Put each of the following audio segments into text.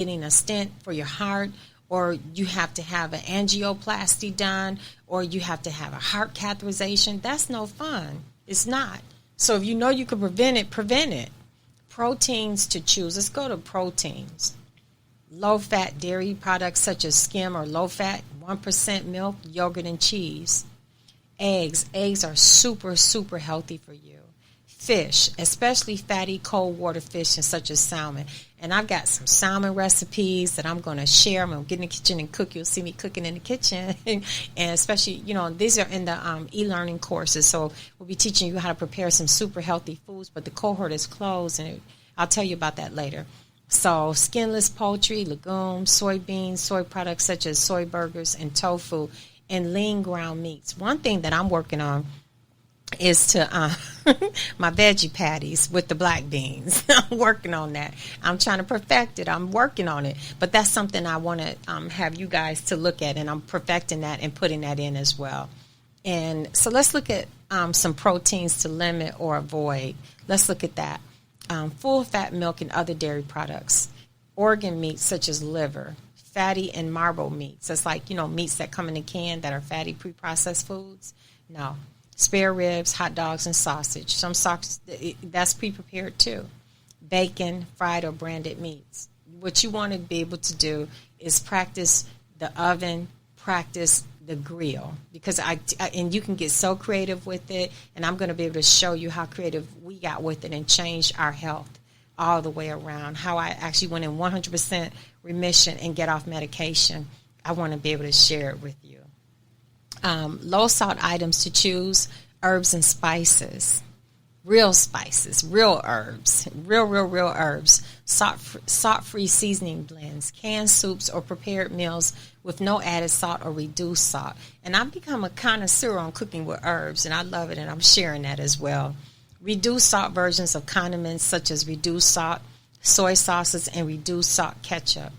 getting a stent for your heart, or you have to have an angioplasty done, or you have to have a heart catheterization. That's no fun. It's not. So if you know you can prevent it, prevent it. Proteins to choose. Let's go to proteins. Low-fat dairy products such as skim or low-fat, 1% milk, yogurt, and cheese. Eggs. Eggs are super, super healthy for you. Fish, especially fatty cold water fish such as salmon. And I've got some salmon recipes that I'm going to share. I'm going to get in the kitchen and cook. You'll see me cooking in the kitchen. And especially, these are in the e-learning courses. So we'll be teaching you how to prepare some super healthy foods. But the cohort is closed, and I'll tell you about that later. So skinless poultry, legumes, soybeans, soy products such as soy burgers and tofu, and lean ground meats. One thing that I'm working on is to my veggie patties with the black beans. I'm working on that. I'm trying to perfect it. I'm working on it. But that's something I want to have you guys to look at, and I'm perfecting that and putting that in as well. And so let's look at some proteins to limit or avoid. Let's look at that. Full fat milk and other dairy products. Organ meats such as liver. Fatty and marbled meats. That's like, meats that come in a can that are fatty pre-processed foods. No. Spare ribs, hot dogs, and sausage. Some sausage, that's pre-prepared too. Bacon, fried or branded meats. What you want to be able to do is practice the oven, practice the grill. Because and you can get so creative with it, and I'm going to be able to show you how creative we got with it and changed our health all the way around. How I actually went in 100% remission and get off medication. I want to be able to share it with you. Low salt items to choose, herbs and spices, real herbs, real herbs, salt-free seasoning blends, canned soups or prepared meals with no added salt or reduced salt. And I've become a connoisseur on cooking with herbs, and I love it, and I'm sharing that as well. Reduced salt versions of condiments such as reduced salt, soy sauces, and reduced salt ketchup.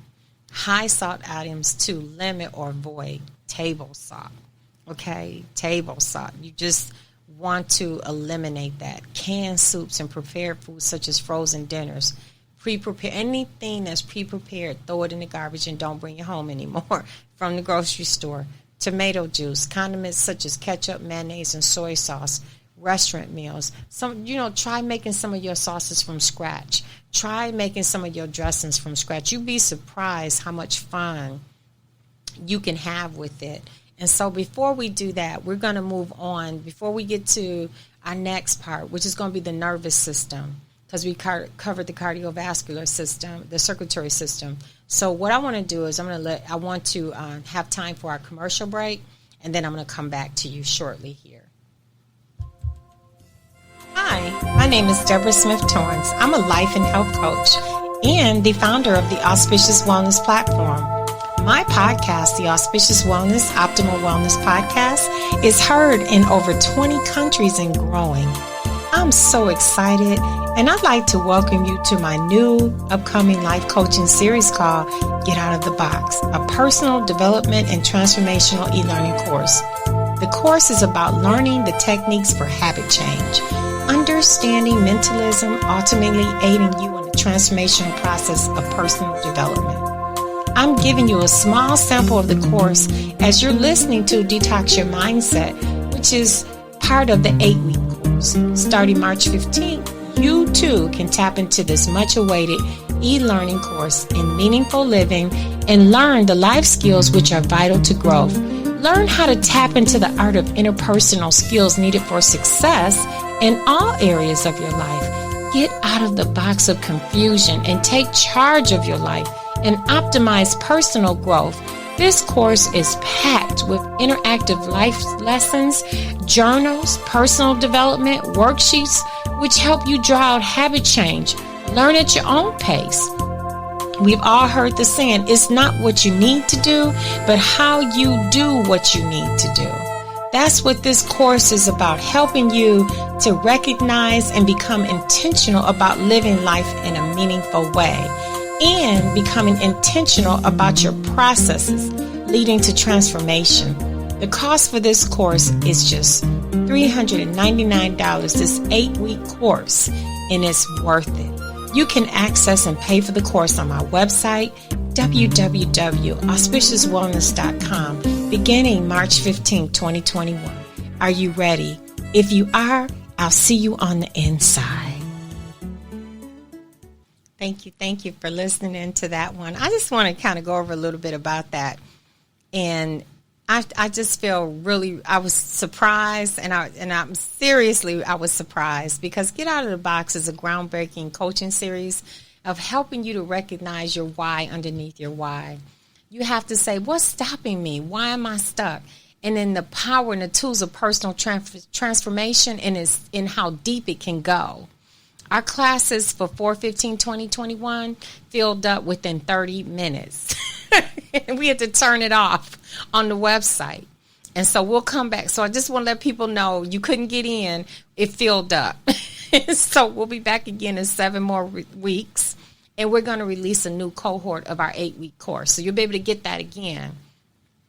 High salt items to limit or avoid, table salt. Okay, table salt. You just want to eliminate that. Canned soups and prepared foods such as frozen dinners. Pre-prepared, anything that's pre-prepared, throw it in the garbage and don't bring it home anymore from the grocery store. Tomato juice, condiments such as ketchup, mayonnaise, and soy sauce. Restaurant meals. Try making some of your sauces from scratch. Try making some of your dressings from scratch. You'd be surprised how much fun you can have with it. And so before we do that, we're going to move on. Before we get to our next part, which is going to be the nervous system, because we covered the cardiovascular system, the circulatory system. So what I want to do is I want to have time for our commercial break, and then I'm going to come back to you shortly here. Hi, my name is Deborah Smith-Torrance. I'm a life and health coach and the founder of the Auspicious Wellness Platform. My podcast, the Auspicious Wellness, Optimal Wellness Podcast, is heard in over 20 countries and growing. I'm so excited, and I'd like to welcome you to my new upcoming life coaching series called Get Out of the Box, a personal development and transformational e-learning course. The course is about learning the techniques for habit change, understanding mentalism, ultimately aiding you in the transformational process of personal development. I'm giving you a small sample of the course as you're listening to Detox Your Mindset, which is part of the 8-week course. Starting March 15th, you too can tap into this much-awaited e-learning course in meaningful living and learn the life skills which are vital to growth. Learn how to tap into the art of interpersonal skills needed for success in all areas of your life. Get out of the box of confusion and take charge of your life and optimize personal growth. This course is packed with interactive life lessons, journals, personal development, worksheets, which help you draw out habit change. Learn at your own pace. We've all heard the saying, it's not what you need to do, but how you do what you need to do. That's what this course is about, helping you to recognize and become intentional about living life in a meaningful way and becoming intentional about your processes leading to transformation. The cost for this course is just $399, this 8-week course, and it's worth it. You can access and pay for the course on my website, www.auspiciouswellness.com, beginning March 15, 2021. Are you ready? If you are, I'll see you on the inside. Thank you for listening to that one. I just want to kind of go over a little bit about that. And I just feel really, I was surprised, and I was surprised, because Get Out of the Box is a groundbreaking coaching series of helping you to recognize your why underneath your why. You have to say, what's stopping me? Why am I stuck? And then the power and the tools of personal transformation, and is in how deep it can go. Our classes for 4/15/2021 filled up within 30 minutes. And we had to turn it off on the website. And so we'll come back. So I just want to let people know you couldn't get in. It filled up. So we'll be back again in 7 more weeks. And we're going to release a new cohort of our 8-week course. So you'll be able to get that again.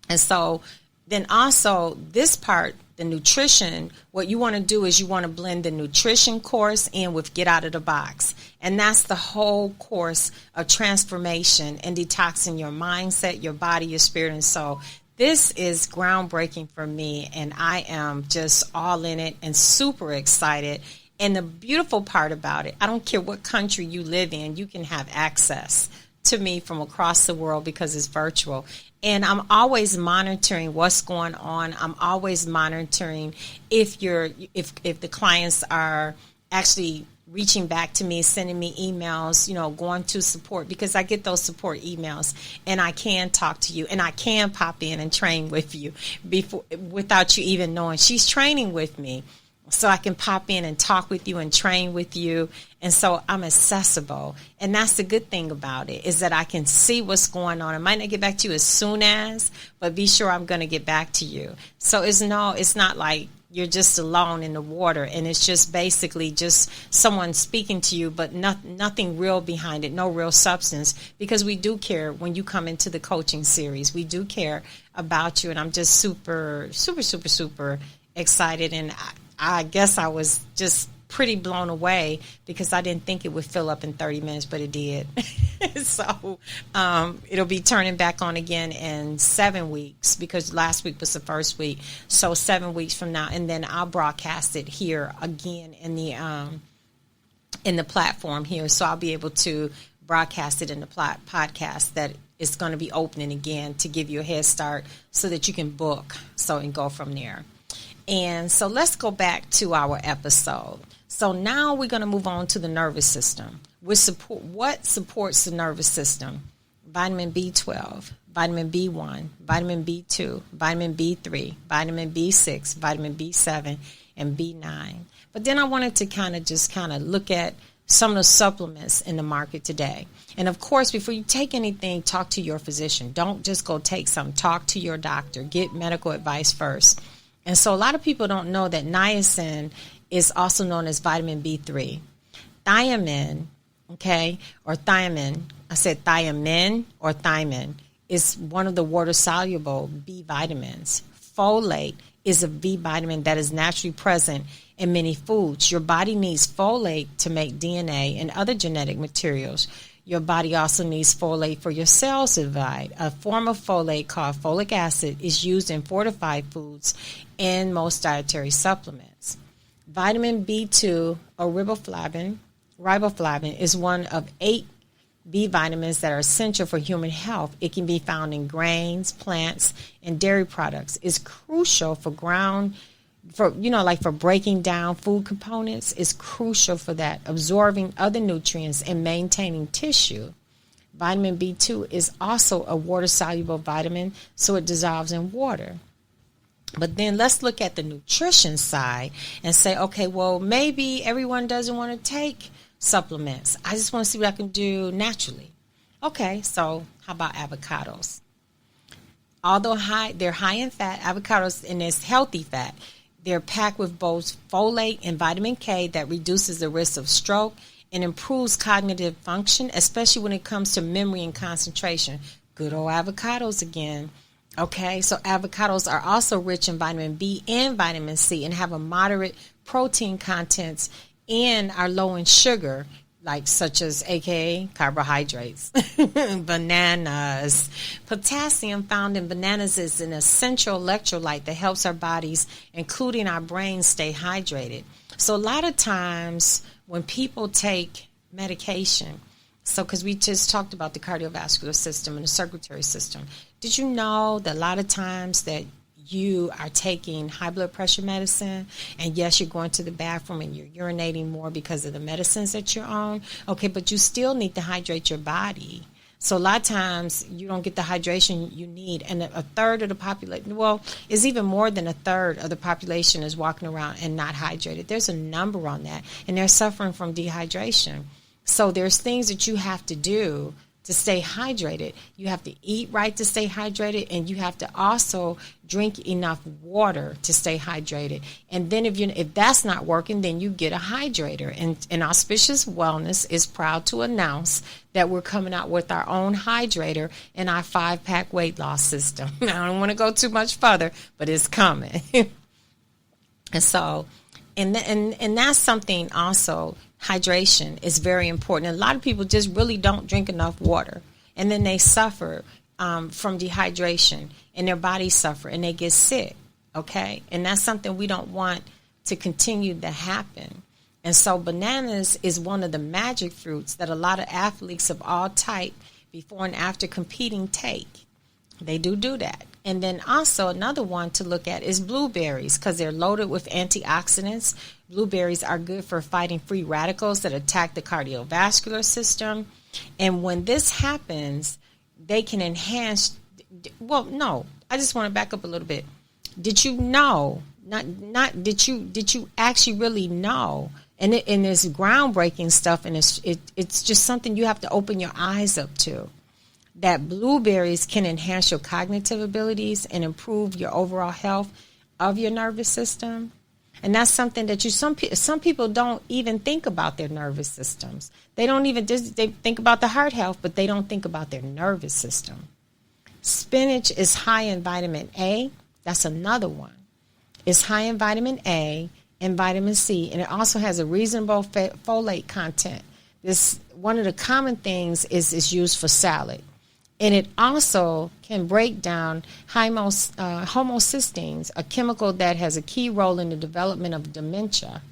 And so then also this part, the nutrition, what you want to do is you want to blend the nutrition course in with Get Out of the Box. And that's the whole course of transformation and detoxing your mindset, your body, your spirit, and soul. This is groundbreaking for me, and I am just all in it and super excited. And the beautiful part about it, I don't care what country you live in, you can have access to me from across the world because it's virtual. And I'm always monitoring what's going on. I'm always monitoring if the clients are actually reaching back to me, sending me emails, going to support, because I get those support emails, and I can talk to you, and I can pop in and train with you without you even knowing. She's training with me. So I can pop in and talk with you and train with you. And so I'm accessible. And that's the good thing about it, is that I can see what's going on. I might not get back to you as soon as, but be sure I'm going to get back to you. So it's not like you're just alone in the water, and it's just basically just someone speaking to you, but nothing real behind it, no real substance, because we do care when you come into the coaching series. We do care about you, and I'm just super, super, super, super excited. And I guess I was just pretty blown away, because I didn't think it would fill up in 30 minutes, but it did. So it'll be turning back on again in 7 weeks, because last week was the first week. So 7 weeks from now, and then I'll broadcast it here again in the platform here. So I'll be able to broadcast it in the podcast that is going to be opening again to give you a head start so that you can book and go from there. And so let's go back to our episode. So now we're going to move on to the nervous system. What supports the nervous system? Vitamin B12, vitamin B1, vitamin B2, vitamin B3, vitamin B6, vitamin B7, and B9. But then I wanted to kind of look at some of the supplements in the market today. And of course, before you take anything, talk to your physician. Don't just go take some. Talk to your doctor. Get medical advice first. And so a lot of people don't know that niacin is also known as vitamin B3. Thiamine, or thiamine, I said thiamine or thiamine, is one of the water-soluble B vitamins. Folate is a B vitamin that is naturally present in many foods. Your body needs folate to make DNA and other genetic materials. Your body also needs folate for your cells to divide. A form of folate called folic acid is used in fortified foods and most dietary supplements. Vitamin B2, or riboflavin, is one of 8 B vitamins that are essential for human health. It can be found in grains, plants, and dairy products. It's crucial for breaking down food components. Is crucial for that, absorbing other nutrients and maintaining tissue. Vitamin B2 is also a water-soluble vitamin, so it dissolves in water. But then let's look at the nutrition side and say, okay, well, maybe everyone doesn't want to take supplements. I just want to see what I can do naturally. Okay, so how about avocados? Although they're high in fat, avocados, and it's healthy fat. They're packed with both folate and vitamin K that reduces the risk of stroke and improves cognitive function, especially when it comes to memory and concentration. Good old avocados again. Okay, so avocados are also rich in vitamin B and vitamin C and have a moderate protein contents and are low in sugar, like such as AKA carbohydrates, bananas. Potassium found in bananas is an essential electrolyte that helps our bodies, including our brains, stay hydrated. So a lot of times when people take medication, so because we just talked about the cardiovascular system and the circulatory system, did you know that a lot of times that you are taking high blood pressure medicine, and yes, you're going to the bathroom and you're urinating more because of the medicines that you're on, okay, but you still need to hydrate your body. So a lot of times you don't get the hydration you need, and a third of the population, well, it's even more than a third of the population is walking around and not hydrated. There's a number on that, and they're suffering from dehydration. So there's things that you have to do to stay hydrated. You have to eat right to stay hydrated, and you have to also drink enough water to stay hydrated. And then if that's not working, then you get a hydrator. And Auspicious Wellness is proud to announce that we're coming out with our own hydrator in our 5-pack weight loss system. I don't want to go too much further, but it's coming. And so, and that's something also. Hydration is very important. A lot of people just really don't drink enough water, and then they suffer from dehydration, and their bodies suffer, and they get sick, okay? And that's something we don't want to continue to happen. And so bananas is one of the magic fruits that a lot of athletes of all type, before and after competing, take. They do that. And then also another one to look at is blueberries, because they're loaded with antioxidants. Blueberries are good for fighting free radicals that attack the cardiovascular system. And when this happens, they can enhance. Well, no, I just want to back up a little bit. Did you know? Did you actually really know? And it's groundbreaking stuff, and it's just something you have to open your eyes up to. That blueberries can enhance your cognitive abilities and improve your overall health of your nervous system. And that's something that some people don't even think about their nervous systems. They don't even they think about the heart health, but they don't think about their nervous system. Spinach is high in vitamin A. That's another one. It's high in vitamin A and vitamin C, and it also has a reasonable folate content. This one of the common things is used for salad. And it also can break down homocysteines, a chemical that has a key role in the development of dementia.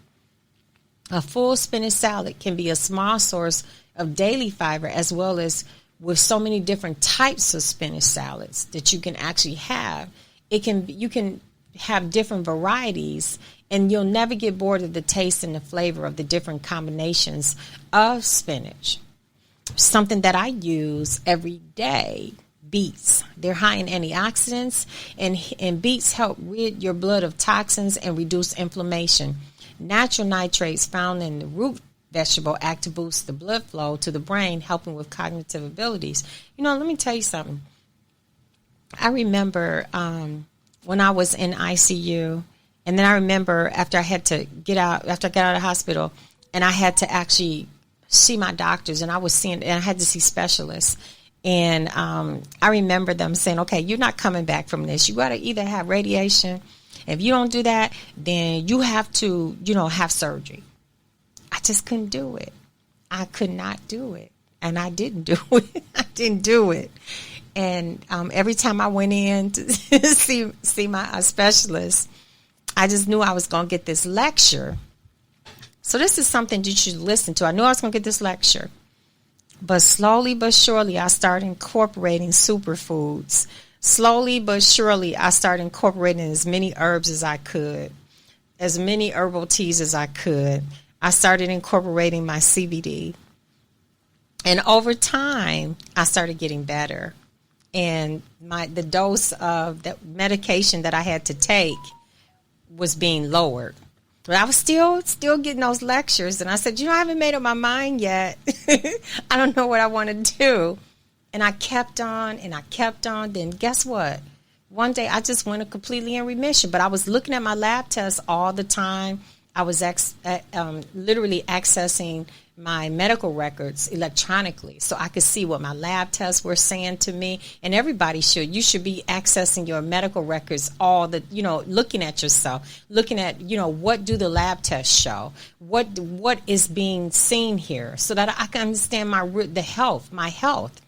A full spinach salad can be a small source of daily fiber, as well as with so many different types of spinach salads that you can actually have. You can have different varieties, and you'll never get bored of the taste and the flavor of the different combinations of spinach. Something that I use every day, beets. They're high in antioxidants, and beets help rid your blood of toxins and reduce inflammation. Natural nitrates found in the root vegetable act to boost the blood flow to the brain, helping with cognitive abilities. Let me tell you something. I remember when I was in ICU, and then I remember after I got out of the hospital, and I had to actually see my doctors, and I had to see specialists. And I remember them saying, okay, you're not coming back from this. You got to either have radiation. If you don't do that, then you have to, have surgery. I just couldn't do it. I could not do it. And I didn't do it. I didn't do it. And every time I went in to see my specialist, I just knew I was going to get this lecture. So this is something you should listen to. I knew I was going to get this lecture. But slowly but surely, I started incorporating superfoods. Slowly but surely, I started incorporating as many herbs as I could, as many herbal teas as I could. I started incorporating my CBD. And over time, I started getting better. And the dose of the medication that I had to take was being lowered. But I was still getting those lectures. And I said, I haven't made up my mind yet. I don't know what I want to do. And I kept on and I kept on. Then guess what? One day I just went completely in remission. But I was looking at my lab tests all the time. I was literally accessing my medical records electronically, so I could see what my lab tests were saying to me. And everybody should. You should be accessing your medical records looking at yourself, looking at, what do the lab tests show? What is being seen here, so that I can understand my health.